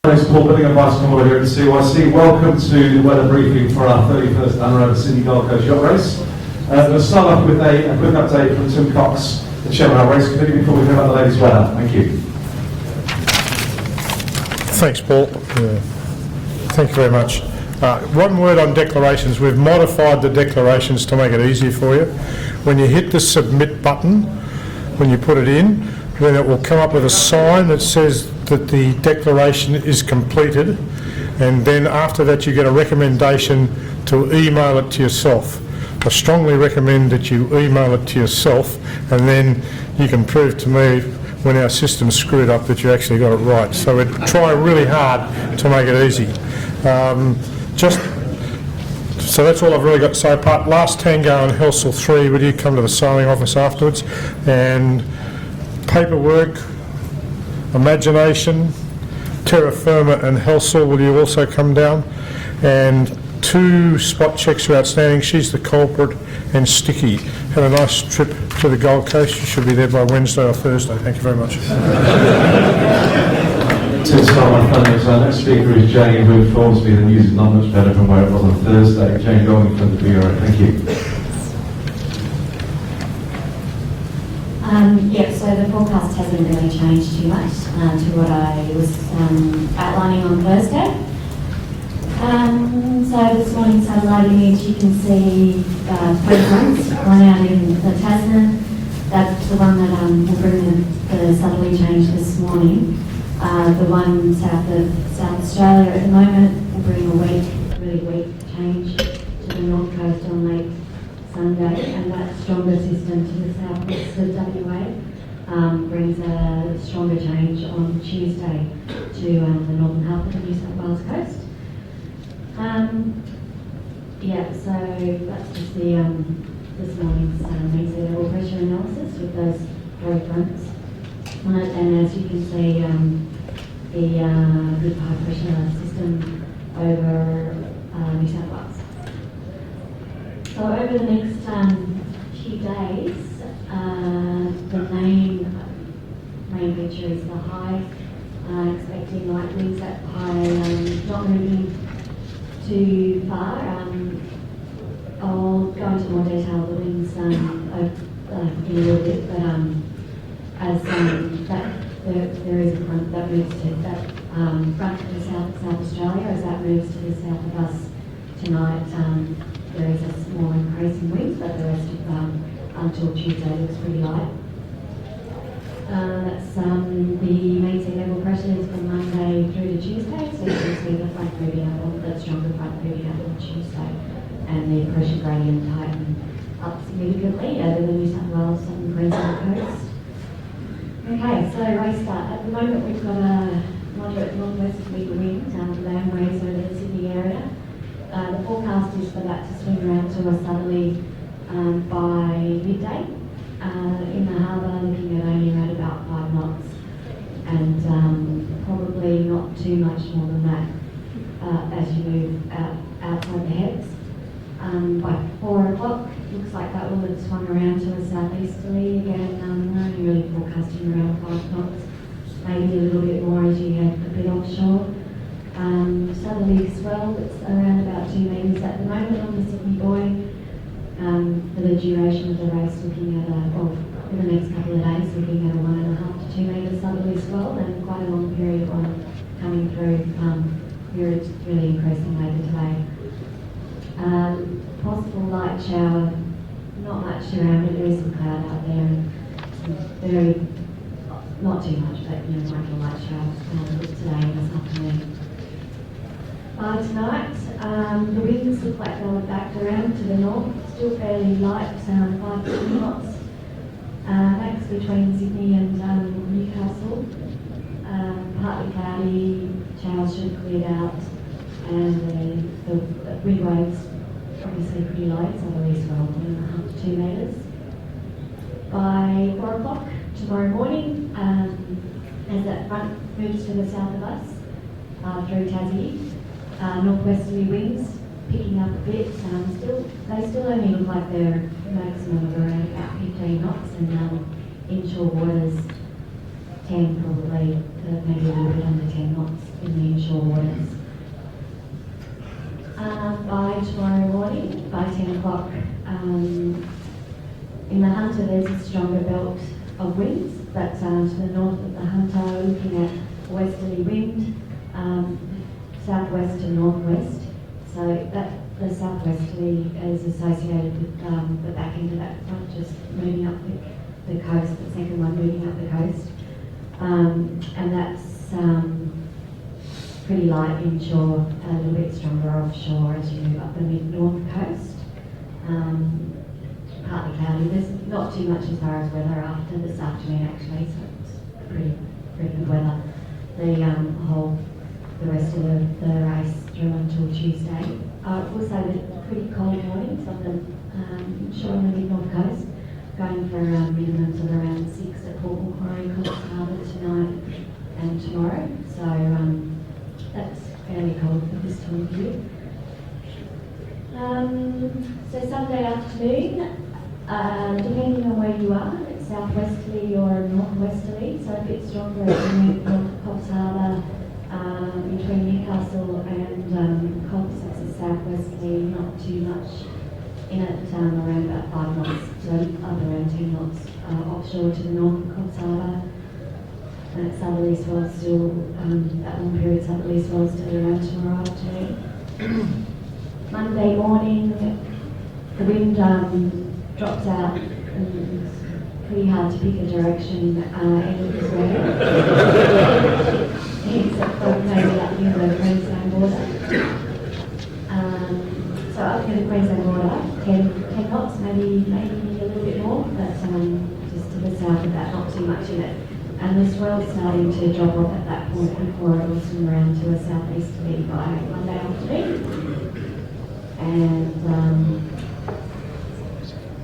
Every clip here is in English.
Thanks, Paul. Building and Vice Commodore here at the CYC. Welcome to the weather briefing for our 31st Unrover Sydney Gold Coast Yacht Race. We'll start off with a quick update from Tim Cox, the chairman of our race committee, before we hear about the latest weather. Thank you. Thanks, Paul. Thank you very much. One word on declarations. We've modified the declarations to make it easier for you. When you hit the submit button, when you put it in, then it will come up with a sign that says that the declaration is completed, and then after that you get a recommendation to email it to yourself. I strongly recommend that you email it to yourself, and then you can prove to me when our system's screwed up that you actually got it right. So we try really hard to make it easy. So that's all I've really got to say. Apart last Tango and Helsel 3, would you come to the sailing office afterwards? And paperwork, Imagination, Terra Firma and Helsel, will you also come down? And 2 spot checks are outstanding. She's the culprit, and Sticky. Had a nice trip to the Gold Coast. You should be there by Wednesday or Thursday. Thank you very much. To start my friend, our next speaker is Jane, who informs me the news is not much better from where it was on Thursday. Jane Golding from the Bureau. Thank you. So the forecast hasn't really changed too much to what I was outlining on Thursday. So this morning's satellite image, you can see 3 fronts, one out in the Tasman. That's the one that will bring the southerly change this morning. The one south of South Australia at the moment will bring a really weak change to the north coast on late Sunday, and that stronger system to the southwest of WA brings a stronger change on Tuesday to the northern half of the New South Wales coast. So that's just the this morning's main sea level pressure analysis with those 3 fronts on it, and as you can see, the good high pressure system over New South Wales. So over the next few days, the main feature is the high, expecting light winds at high, not moving too far. I'll go into more detail of the winds in a little bit, but as there is a front that moves to that front to the south of South Australia, as that moves to the south of us tonight, there is a small increase in winds, but the rest of until Tuesday looks pretty light. That's the main sea level pressures from Monday through to Tuesday, so you can see the front moving up on that stronger front moving up on Tuesday, and the pressure gradient tighten up significantly over the New South Wales and Queensland coast. Okay, so race start. At the moment we've got a moderate northwesterly wind, landways over the Sydney area. The forecast is for that to swing around to a southerly by midday. In the harbour, looking at only around about 5 knots, and probably not too much more than that as you move outside the heads. By 4 o'clock, looks like that will have swung around to a southeasterly again. We're only really forecasting around 5 knots, maybe a little bit more as you head a bit offshore. Southerly swell, it's around about 2 metres at the moment on the Sydney buoy. For the duration of the race, looking at for the next couple of days, looking at a 1.5 to 2 metre southerly swell, and quite a long period one coming through. It's really increasing later today. Possible light shower, not much around, but there is some cloud out there, and very, not too much, but like a light shower today and this afternoon. By tonight, the winds look like they'll have backed around to the north, still fairly light, 5 to 10 knots. Max between Sydney and Newcastle. Partly cloudy, showers should have cleared out, and the wind waves obviously pretty light, southerly swell 1.5 to 2 metres. By 4 o'clock tomorrow morning, as that front moves to the south of us, through Tassie, northwesterly winds picking up a bit. They still only look like they're maximum of around about 15 knots, and inshore waters 10 probably, maybe a little bit under 10 knots in the inshore waters. By tomorrow morning, by 10 o'clock, in the Hunter there's a stronger belt of winds, but to the north of the Hunter, looking at westerly wind, southwest to northwest. So that the southwesterly is associated with the back end of that front, just moving up the coast, the second one moving up the coast. And that's pretty light inshore, a little bit stronger offshore as you move up the mid-north coast. Partly cloudy. There's not too much as far as weather after this afternoon actually, so it's pretty good weather. The rest of the race through until Tuesday. Also the pretty cold mornings on the shore on the mid-north coast, going for minimums of around 6 at Port Macquarie, Coffs Harbour tonight and tomorrow. So that's fairly cold for this time of year. So Sunday afternoon, depending on where you are, it's southwesterly or northwesterly, so a bit stronger as you move north to Coffs Harbour, between Newcastle and Coffs, it's a southwesterly, not too much in it, around about 5 knots, so up around 10 knots offshore to the north of Coffs Harbour. And it's southerly swell still, that long period southerly swell still around tomorrow afternoon. Monday morning, the wind drops out and it's pretty hard to pick a direction end of this way. Except for maybe up near the Queensland border. So up near the Queensland border, 10 knots, maybe a little bit more, but just to the south of that, not too much in it. And the swell's starting to drop off at that point before it will swing around to a southeasterly by Monday afternoon. And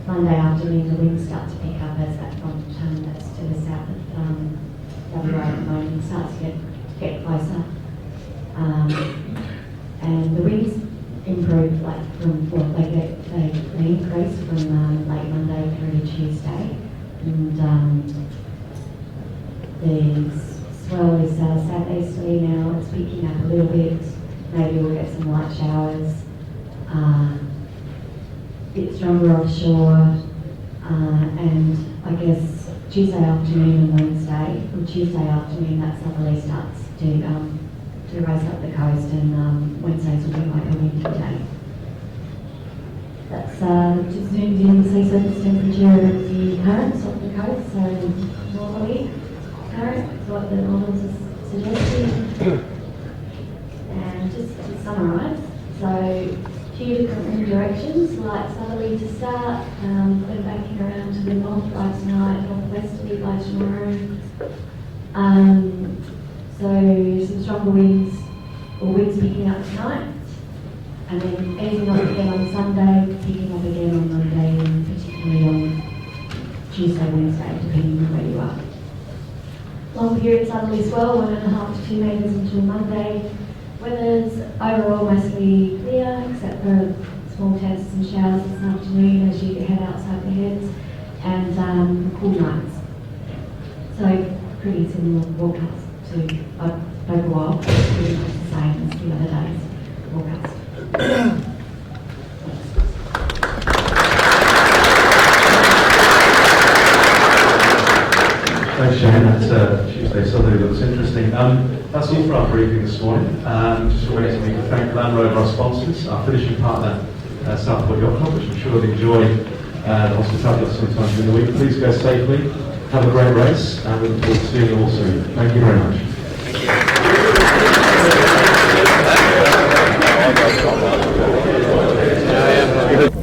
Monday afternoon the winds start to pick up as that front that's to the south of WA at the moment starts to get closer. And the winds improve they increase from late Monday through to Tuesday. And the swell is southeasterly now, it's picking up a little bit, maybe we'll get some light showers, a bit stronger offshore, and I guess Tuesday afternoon and Wednesday, or Tuesday afternoon that southerly starts to race up the coast, and Wednesdays will be like a windy day. That's just zoomed in sea surface temperature of the currents off the coast, so normally current is what the models are suggesting. And just to summarise, so few different wind directions, light southerly to start, then backing around to the north by tonight, northwesterly by tomorrow. So some stronger winds, or winds picking up tonight, and then easing off again on Sunday, picking up again on Monday, and particularly on Tuesday, Wednesday, depending on where you are. Long period southerly swell, 1.5 to 2 metres until Monday. Weather's overall mostly clear, except for small chances and showers this afternoon as you head outside the heads, and cool nights. So pretty similar forecast to overall, pretty much the same as the other days forecast. Thanks, Shane. That Tuesday Sunday looks interesting. That's all for our briefing this morning. Just remember to thank Land Rover, our sponsors, our finishing partner, Southport Yacht Club, which I'm sure they'll enjoy the hospitality sometimes during the week. Please go safely, have a great race, and we look forward to seeing you all soon. Thank you very much.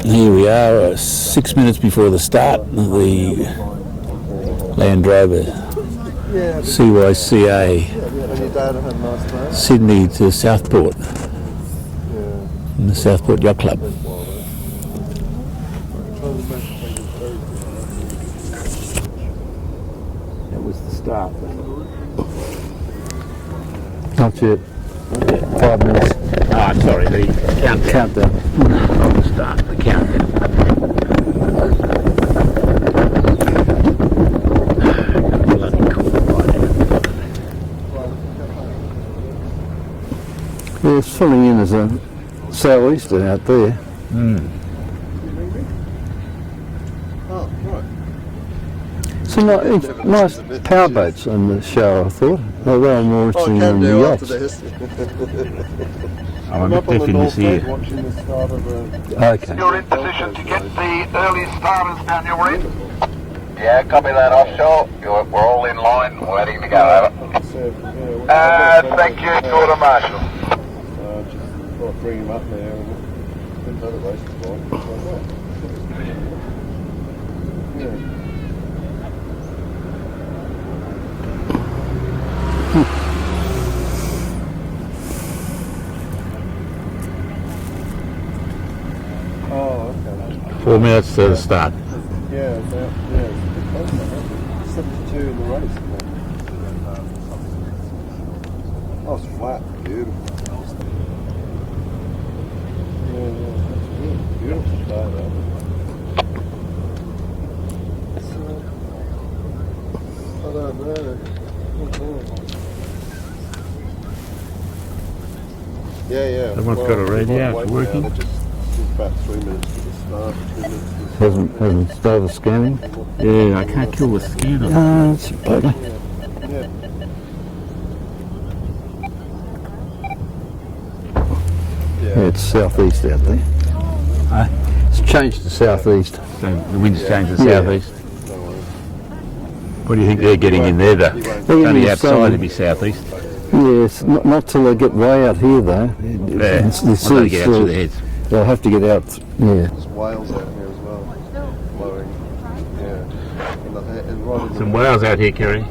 Here we are, 6 minutes before the start of the Land Rover CYCA Sydney to Southport, in the Southport Yacht Club. That was the start. Not yet. 5 minutes. Ah, sorry, the countdown. Of the start, the countdown. Bloody cool right now. It's filling in as a southeaster out there. Oh, right. So nice power boats on the show, I thought. They were more interesting than the yachts. this. I'm a bit deaf in this ear. Watching the start of the... Okay. You're in position to get the early starters down your end. Yeah, copy that offshore. We're all in line, waiting to go. Over. Thank you, Quarter Marshal. Just thought I'd bring him up there and didn't know the race was on. Yeah. Oh, okay. 4 minutes to the start. Yeah, it's out, yeah, it's a bit close now, isn't it? 72 in the race. Oh, it's flat, beautiful. Yeah, that's good. Beautiful day though. I don't know. Yeah. Everyone's got a radio working? Just about 3 minutes to the start, 2 minutes to the start. Hasn't started scanning. Yeah, I can't kill the scanner. It's better. Yeah. Yeah, it's southeast out there. It's changed to southeast. So the wind's changed to Yeah. southeast. What do you think they're getting in there though? It's only outside it'd be southeast. Yes, not till they get way out here though. Yeah, It's the once they get out to still- the heads. They'll have to get out. Yeah. There's whales out here as well, blowing. Yeah. And right in the Some whales out here, Kerry.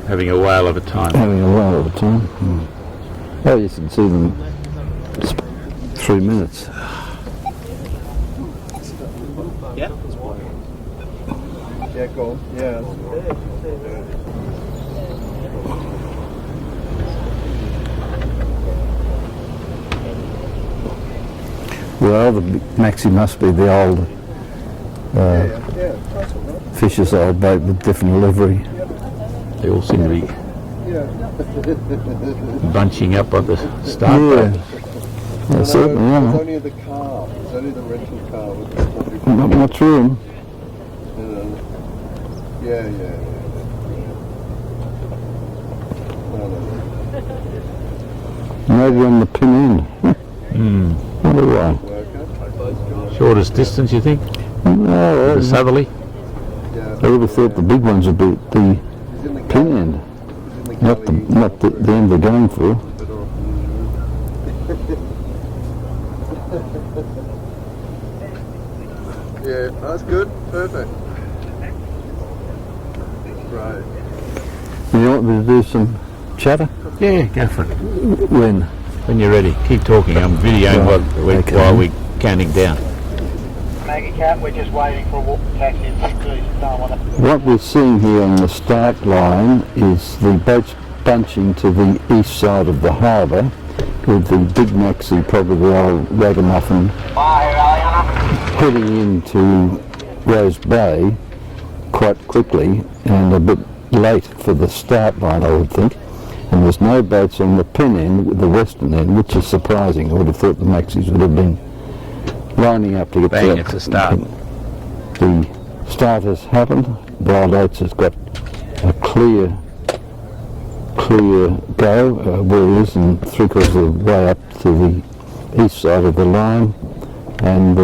Having a whale of a time. Having a while at a time. Oh, you can see them 3 minutes. Yeah, go on. Yeah. Well, the Maxi must be the old Yeah, that's all right. Fisher's old boat with different livery. They all seem to be Yeah. bunching up on the start Yeah. boat. They certainly There's are. only the car. There's only the rental car with the stuff. Not much room. Yeah. No. Maybe on the pin end. Wonder why. Shortest distance, you think? No, The southerly? Yeah. I would have thought the big ones would be at the He's in the pin end, not the end they're going for. Yeah, that's good. Perfect. Right. You want me to do some chatter? Yeah, go for it. When? When you're ready. Keep talking. I'm videoing Right, okay. while we're counting down. YQACHT, we're just waiting for a walk taxi in 6 don't want to... What we're seeing here on the start line is the boats bunching to the east side of the harbour with the big Maxi, probably the old ragamuffin, heading into Rose Bay quite quickly and a bit late for the start line, I would think. And there's no boats on the pin end, the western end, which is surprising. I would have thought the Maxis would have been lining up to get Bang, there. it's a start. The start has happened. Wild Oats has got a clear go where it is, and 3/4 of the way up to the east side of the line, and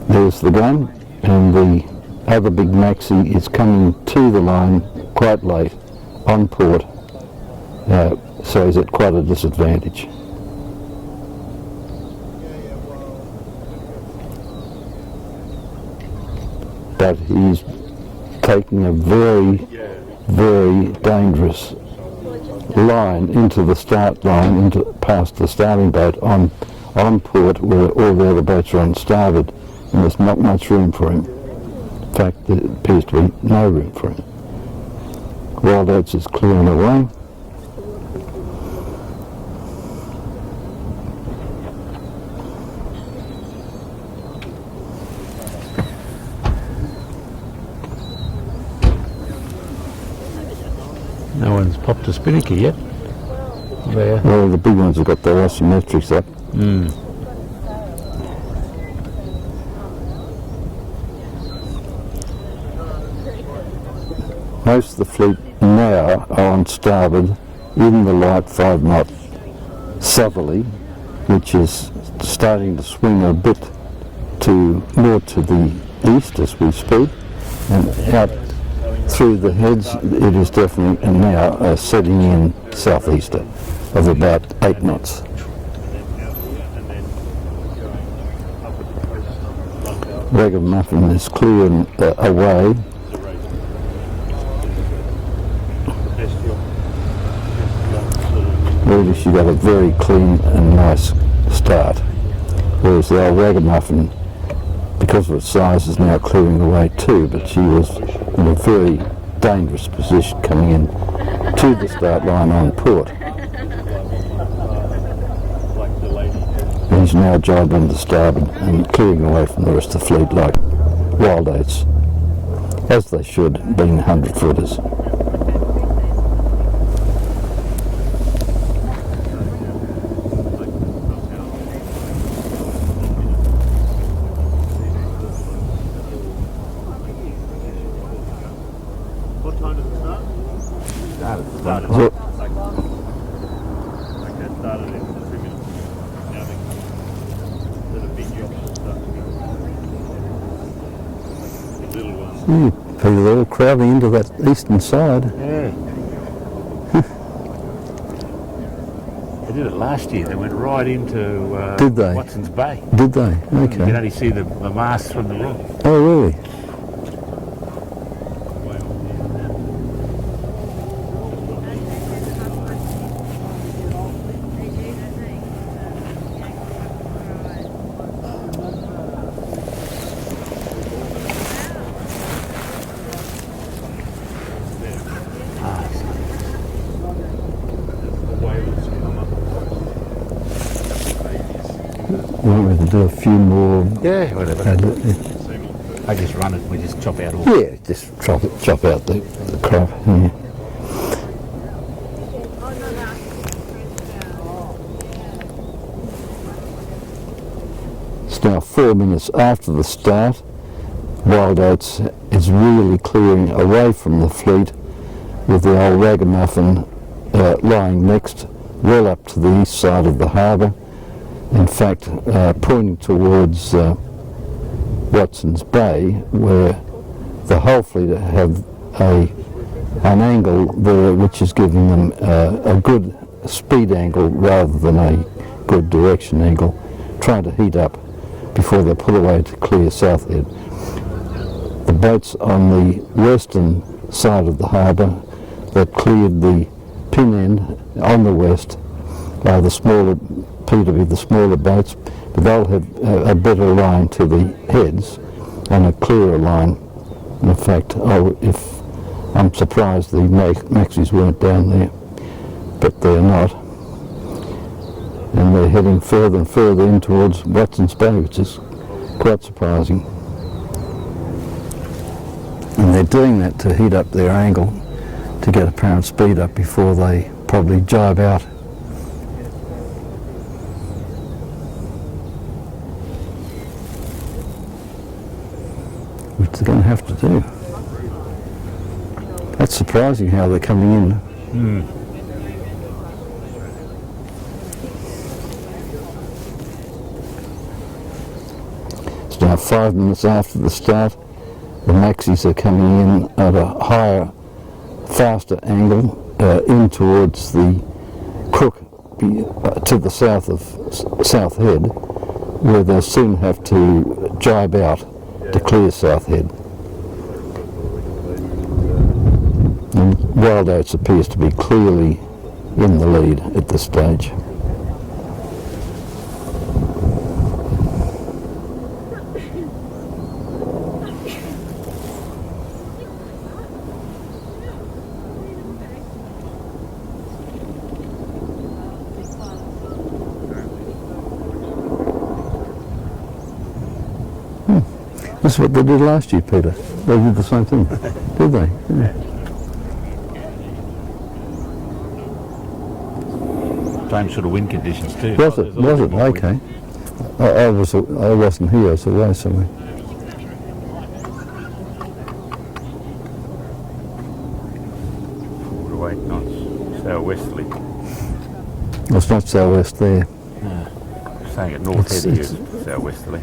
there's the gun, and the other big Maxi is coming to the line quite late on port, so he's at quite a disadvantage. But he's taking a very, very dangerous line into the start line, into past the starting boat on port where all the other boats are on starboard, and there's not much room for him. In fact, there appears to be no room for him. Wild Oats is clearing away. No one's popped a spinnaker yet. There. Well, the big ones have got their asymmetrics up. Most of the fleet now are on starboard in the light 5-knot southerly, which is starting to swing a bit more to the east as we speak, and out through the heads it is definitely now setting in southeaster of about 8 knots. Ragamuffin is clear and away. Really, she got a very clean and nice start, whereas the old Ragamuffin, because of its size, is now clearing away too, but she was in a very dangerous position coming in to the start line on port. He's now jibing to starboard and clearing away from the rest of the fleet like wild oats, as they should, being 100-footers. What time does it start? Started. So, Okay, it started in 3 minutes. Now there's a big yacht that starts to go. The little ones. people are all crowding into that eastern side. Yeah. They did it last year. They went right into Did they? Watson's Bay. Did they? You can Okay. only see the masts from the rock. Oh, really? Want me to do a few more? Yeah, whatever. Yeah, I just run it. We just chop out all. just chop out the crap. Yeah. It's now 4 minutes after the start. Wild Oats is really clearing away from the fleet, with the old Ragamuffin lying next, well up to the east side of the harbour. In fact, pointing towards Watson's Bay, where the whole fleet have an angle there which is giving them a good speed angle rather than a good direction angle, trying to heat up before they pull away to clear Southhead. The boats on the western side of the harbour that cleared the pin end on the west are the smaller, appear to be the smaller boats, but they'll have a better line to the heads and a clearer line. In fact, I'm surprised the Maxis weren't down there, but they're not. And they're heading further and further in towards Watson's Bay, which is quite surprising. And they're doing that to heat up their angle to get apparent speed up before they probably jibe out. Which they're going to have to do. That's surprising how they're coming in. It's now 5 minutes after the start. The Maxis are coming in at a higher, faster angle in towards the crook to the south of Southhead, where they'll soon have to jibe out to clear Southhead. And Wild Oats appears to be clearly in the lead at this stage. That's what they did last year, Peter. They did the same thing, did they? Yeah. same sort of wind conditions too. Was it? Was it? Okay. I wasn't here. I was away somewhere. 4 to 8 knots, southwesterly. It's not southwest there. Saying at north head here, southwesterly.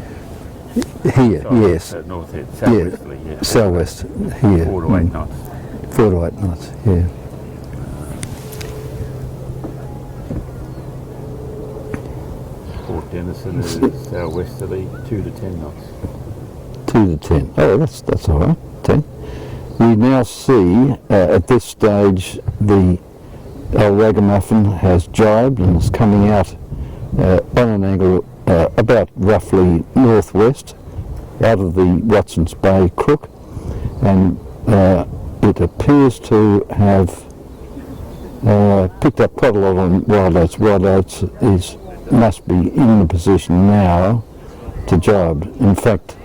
Here, Sorry, yes. North head, southwesterly, yeah. Southwest, here. 4 to 8 knots. 4 to 8 knots, yeah. Port Denison is southwesterly, 2 to 10 knots. 2 to 10. Oh, that's all right. 10. We now see at this stage the old ragamuffin has jibed and is coming out on an angle about roughly northwest out of the Watson's Bay Crook, and it appears to have picked up quite a lot on wild oats. Wild oats must be in the position now to jibe. In fact,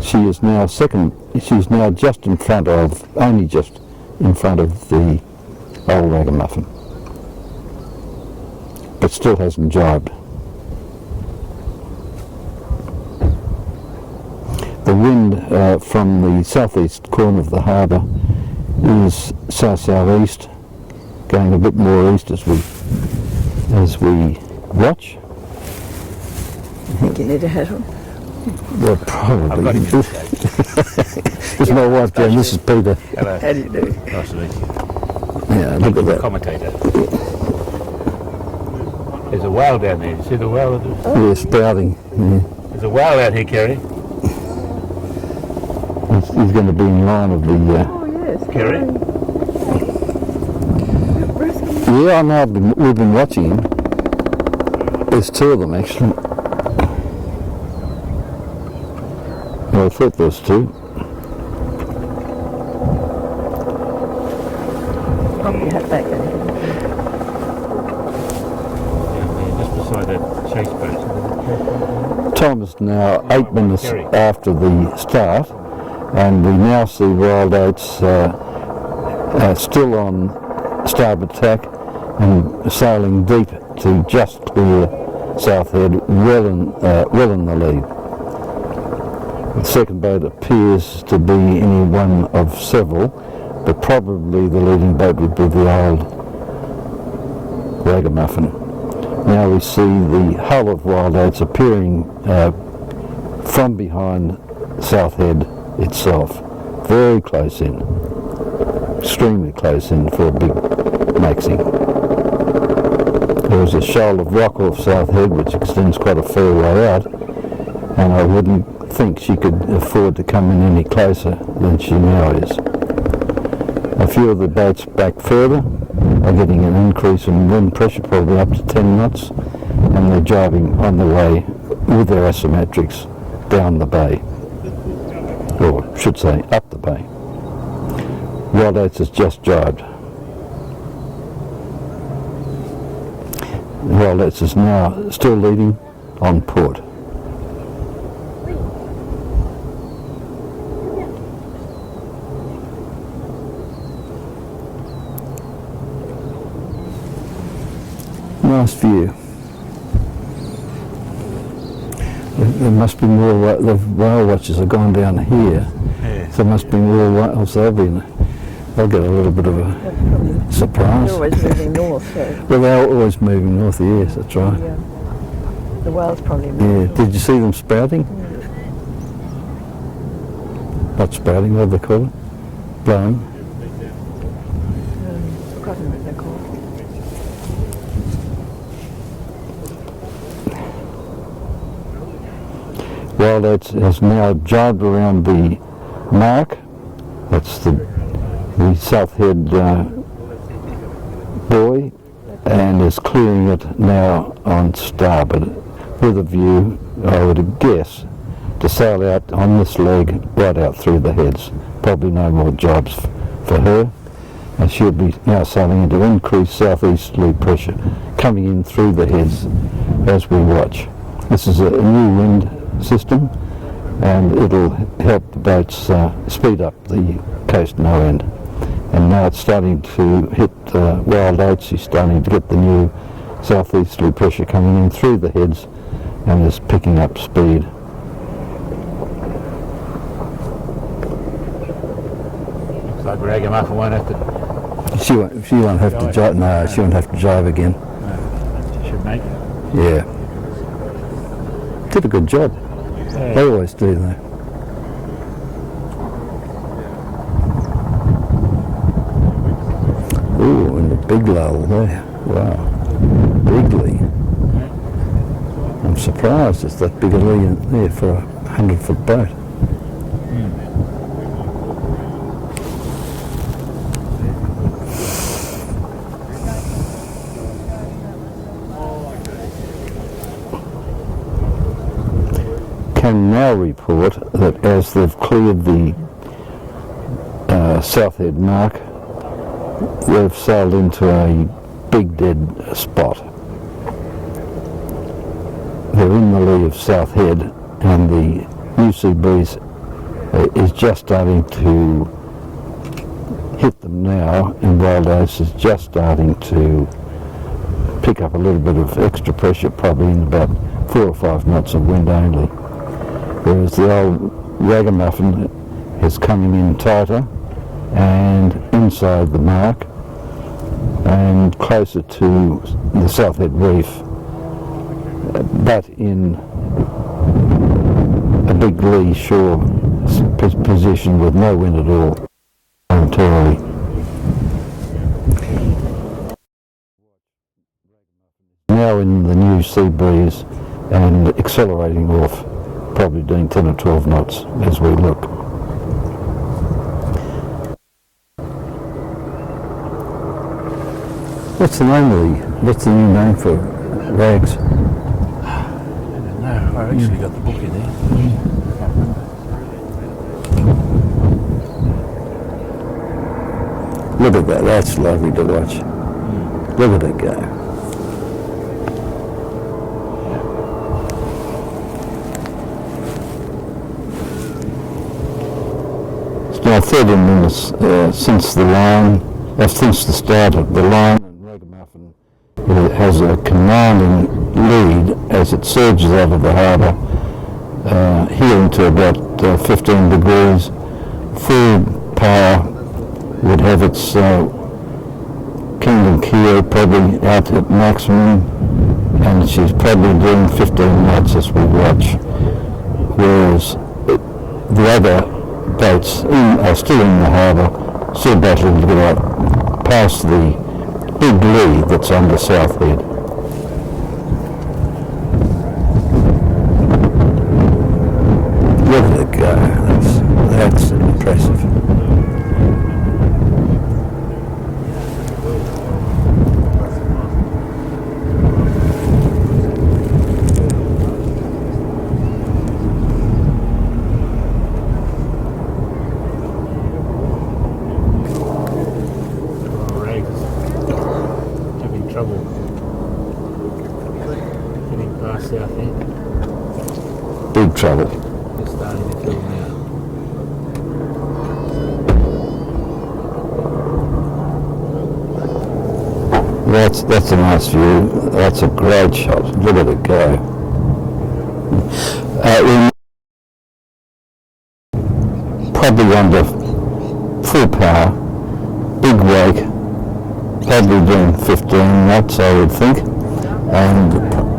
she is now second. She's now just in front of, only just in front of the old ragamuffin, but still hasn't jibed. The wind from the southeast corner of the harbour is south-southeast, going a bit more east as we watch. I think you need a hat on. Well, probably. This is my wife, Jane. This is Peter. Hello. How do you do? Nice to meet you. Yeah, look at that. Commentator. There's a whale down there. You see the whale? Yeah, spouting. Yeah. There's a whale out here, Kerry. He's going to be in line of the. Oh, yes. Kerry? Yeah, I know. We've been watching him. There's 2 of them actually. Well, I thought there was 2. Pop your hat back in. Just beside that chase boat. Time is now 8 minutes after the start, and we now see wild oats still on starboard tack and sailing deep to just clear South Head, well in the lead. The second boat appears to be any one of several, but probably the leading boat would be the old ragamuffin. Now we see the hull of wild oats appearing from behind South Head itself, very close in, extremely close in for a big maxi. There is a shoal of rock off South Head which extends quite a fair way out, and I wouldn't think she could afford to come in any closer than she now is. A few of the boats back further are getting an increase in wind pressure, probably up to 10 knots, and they're driving on the way with their asymmetrics down the bay, or I should say up the bay. Wild Oats has just jibed. Wild Oats is now still leading on port. Nice view. There must be more. The whale watchers have gone down here, so there must be more whales. They'll get a little bit of a surprise. They're always moving north, so. Well, they're always moving north. Yes, that's right. Yeah. The whale's probably Yeah. moving. Did you see them spouting? Not spouting. What do they call it? Blowing. Forgotten what they're called. Wild Oats has now jibed around the mark. That's the South Head buoy, and is clearing it now on starboard with a view, I would guess, to sail out on this leg right out through the heads. Probably no more jibes for her, and she'll be now sailing into increased southeasterly pressure coming in through the heads as we watch. This is a new wind system, and it'll help the boats speed up the coast no end. And now it's starting to hit Wild Oats. He's starting to get the new southeasterly pressure coming in through the heads and is picking up speed. Looks like Ragamuffin won't have to. She won't have to jive. No, she won't have to jive again. She should make it. Yeah. Did a good job. Yeah. They always do, though. Ooh, and a big lull there. Wow. Bigly. I'm surprised it's that big a lee in there for a 100-foot boat. Can now report that as they've cleared the south head mark, they've sailed into a big dead spot. They're in the lee of South Head, and the new sea breeze is just starting to hit them now, and Wild Ace is just starting to pick up a little bit of extra pressure, probably in about 4 or 5 knots of wind only. Whereas the old Ragamuffin is coming in tighter and inside the mark and closer to the South Head Reef, but in a big lee shore position with no wind at all momentarily. Now in the new sea breeze and accelerating off, probably doing 10 or 12 knots as we look. What's the new name for rags? I don't know. I actually got the book in there. Look at that, that's lovely to watch. Look at it go. It's now 30 minutes since the start of the line, and Ragamuffin has a commanding lead as it surges out of the harbour, heeling to about 15 degrees. Full power would have its Kingdom keel probably out at maximum, and she's probably doing 15 knots as we watch, whereas the other boats are still in the harbour, still battling to get up past the big lee that's under South Head. Look at it go, that's impressive. Big trouble. It's starting to fill now. That's a nice view. That's a great shot. Look at it go. Probably under full power, big wake, probably doing 15 knots I would think, and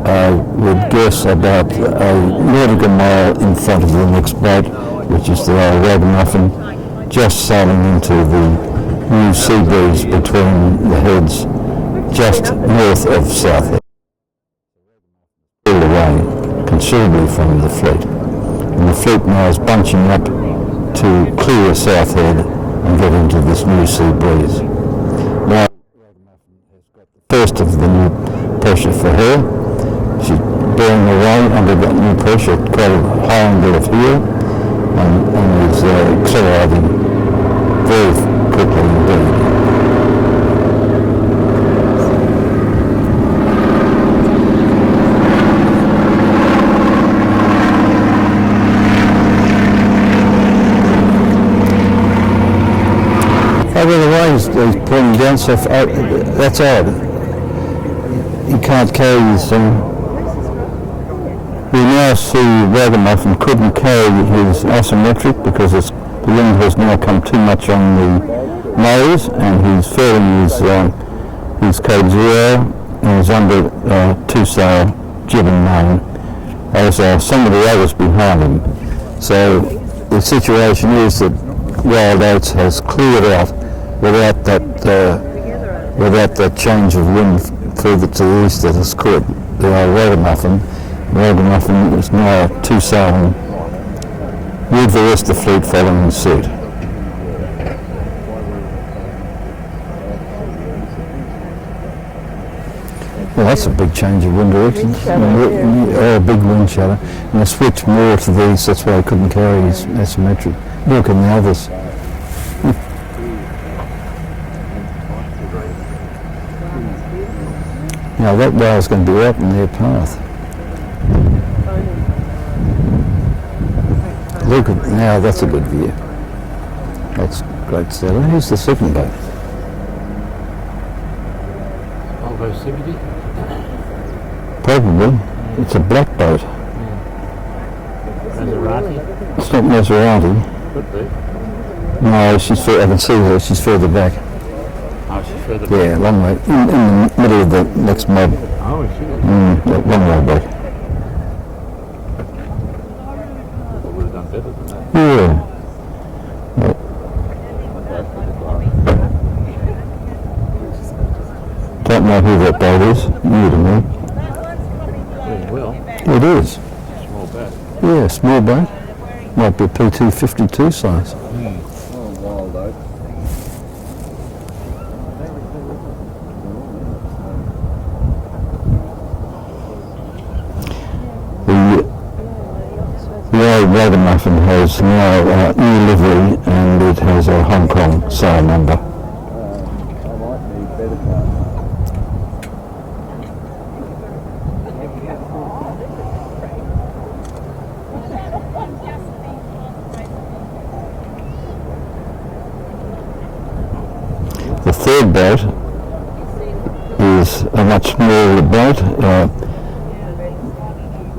I would guess about a nautical mile in front of the next boat, which is the old Ragamuffin, just sailing into the new sea breeze between the heads, just north of South Head, all away considerably from the fleet. And the fleet now is bunching up to clear South Head and get into this new sea breeze. Now, Ragamuffin has got the first of the new pressure for her. She's bearing away under that new pressure at quite a high angle of heel, and is accelerating very quickly indeed. Oh, by the way, he's pointing down so far. That's odd. he can't carry his. We now see Ragamuffin couldn't carry his asymmetric because the wind has now come too much on the nose, and he's failing his code 0 and he's under 2-sail jib and main, as are some of the others behind him. So the situation is that Wild Oats has cleared out without that change of wind further to the east that has caught the Ragamuffin. Ragamuffin is now 2-sailing with the rest of the fleet following suit. Well, that's a big change of wind direction. A big wind shadow. And they switched more to the east, that's why he couldn't carry his asymmetric. Look at the others. Now that whale's going to be out in their path. Look at, now that's a good view. That's great sail. Here's the second boat. Volvo 70? Probably. It's a black boat. Maserati? It's not Maserati. Could be. No, I can see her, she's further back. Oh, she's further Yeah, back. long way. In the middle of the next mob. Oh, is she? Long way back. Would have done better than that. Yeah. Don't know who that boat is. New to me. Yeah, well, It is. small boat. Yeah, small boat. Might be a PT-52 size. Wild Oats. The old Ragamuffin has now new livery, and it has a Hong Kong sail number. I might need better cars. The third boat is a much smaller boat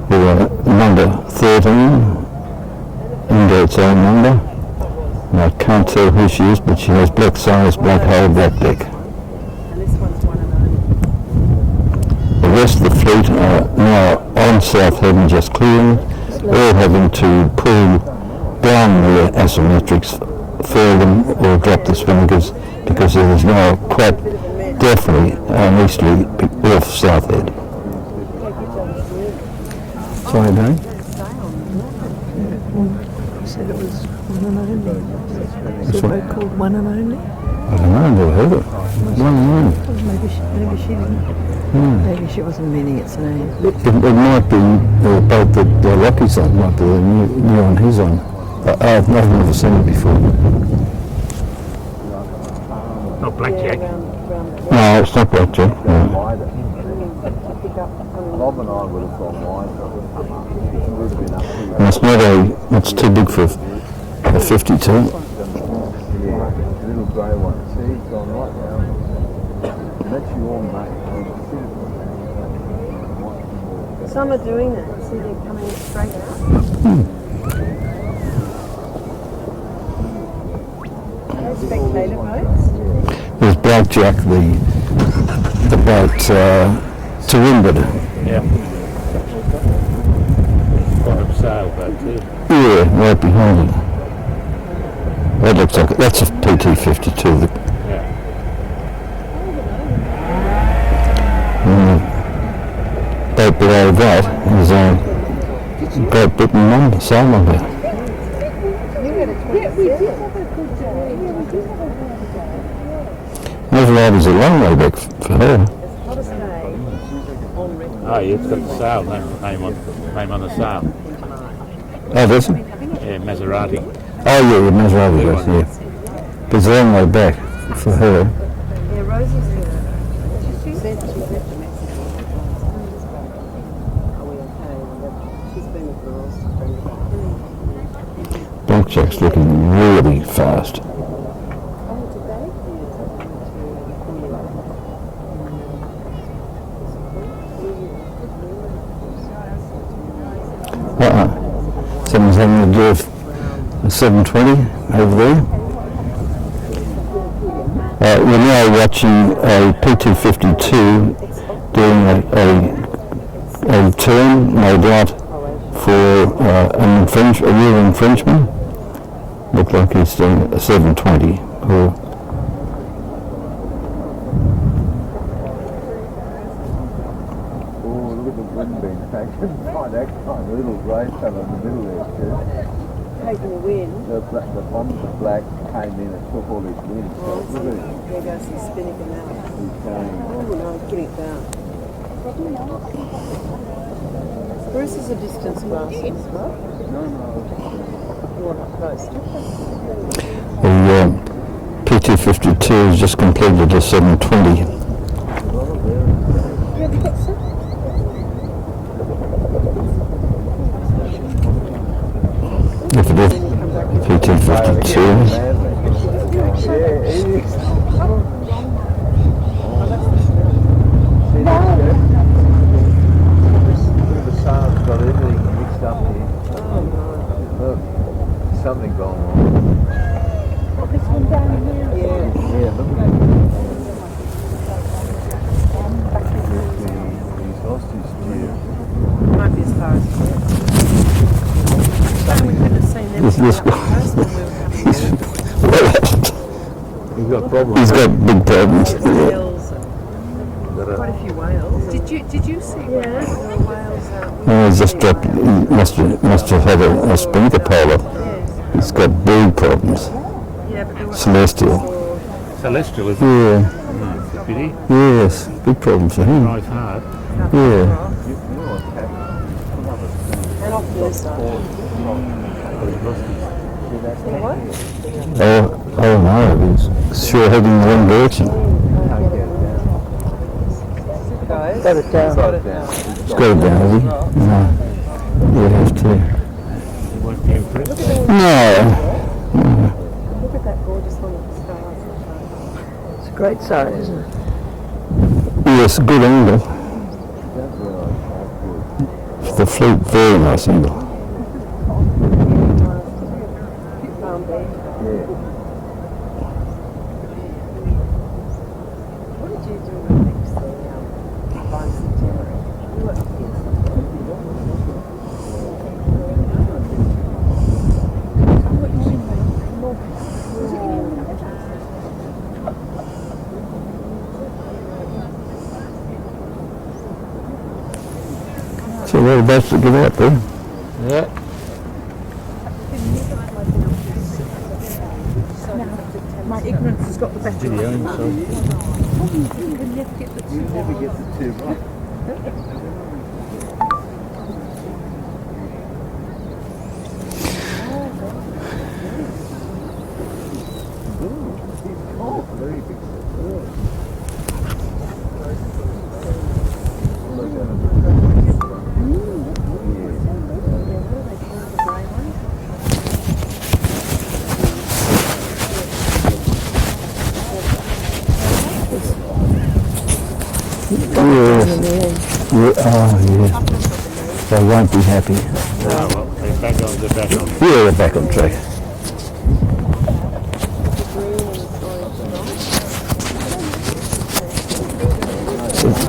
with a number 13 under its own number. And I can't tell who she is, but she has black sails, black hull, black deck. The rest of the fleet are now on South Heaven, just clearing, all having to pull down their asymmetrics, furl them or drop the spinnakers, because it is now quite definitely an easterly off South Head. Sorry, Dane? You said it was one and only. Is That's the what- boat called One and Only? I don't know, I've never heard of it. One and only. Maybe she didn't. Maybe she wasn't meaning its name. It might be the boat that Lockie's on, might be the new one he's on. I've never seen it before. Not blackjack. No, it's not blackjack. No. Wider. Bob and I would have gone wider. It would have been up to And it's too big for a 52. Yeah, little grey one. See, it's gone right round. That's your own mate. Some are doing that. See, they're coming straight out. Spectator boats. There's Blackjack, the boat to windward. Yeah. Bottom sail boat too. Yeah, right behind it. That looks like that's a PT-52. Yeah. Boat below that is a Great Britain number, sail number. Maserati's a long way back for her. Oh, yeah, it's got the sail name on the sail. Oh, does it? Yeah, Maserati. Oh, yeah, Maserati does, yeah. But it's a long way back for her. Yeah, Rosie's here. She said she left the Mexico. Are we okay? She's been with girls. Blackjack's looking really fast. Something's having to do with a 720 over there. We're now watching a P252 doing a turn, no doubt, for a rear infringement. Looked like he's doing a 720. Little grey colour in the middle there, too. Taking the wind. The one with the black came in and took all his wind. So look at him. There goes the spinning canal. He's going. Oh no, putting it down. Bruce is a distance glasses, right? No. You're not close. The P252 has just completed a 720. Yeah, have you got some? If it is P252. The sound's got everything mixed up here. Look, something going on. This one down here? Yeah, look at it. He's lost his gear. Might be as far as we could have seen them. This guy. He's got problems. He's got big problems. Whales, quite a few whales. Did you see whales? There were whales out. He's just dropped. He must have had a sprinkler polar. He's got big problems. Yeah, but there were Celestial. Celestial, is it? Yeah. It's a pity. Yes. Big problems for him. Drive hard. Yeah. and off the other side. Oh no, he's sure heading in the wrong direction. Guys, got it down. Got it down. It's got it down, has he? No. You have to. No. Look at that gorgeous one with the stars. It's a great sight, isn't it? Yes, good angle. The fleet, very nice angle. What did you do next to bicentenary? So we're about to get out there. Yeah. My ignorance has got the better of me. You never get the two right. Very big. Yes. They won't be happy. Oh, well, they're back on the back on. Yeah, they're back on track.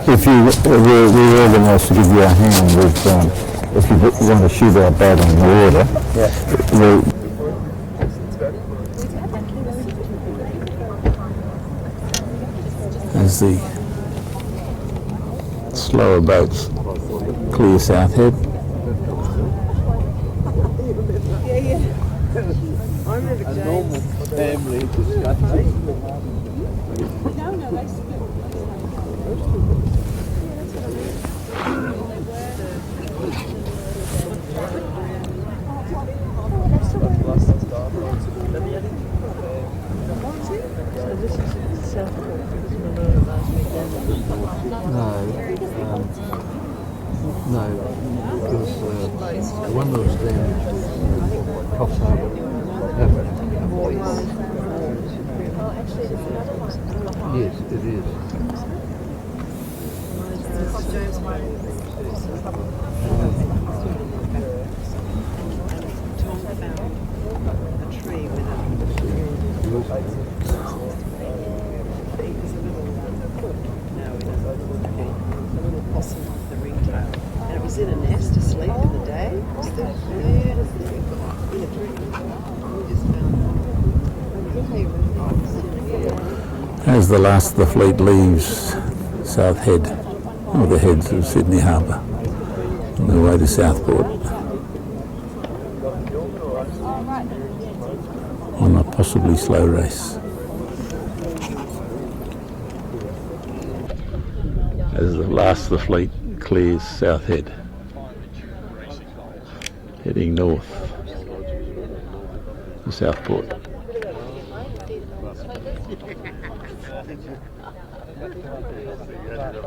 If you, we're organised to give you a hand with, if you want to shoot our bat on the water. Yeah. As the slower boats clear south head. I remember James. Family discussion. No, because one of those dams costs over. Yes, it is. found a tree with a possum with the ringtail. And it was in a nest asleep in the day. It was the weirdest thing in a tree. We just found it. As the last of the fleet leaves South Head, or the heads of Sydney Harbour, on their way to Southport, on a possibly slow race. As the last of the fleet clears South Head, heading north to Southport.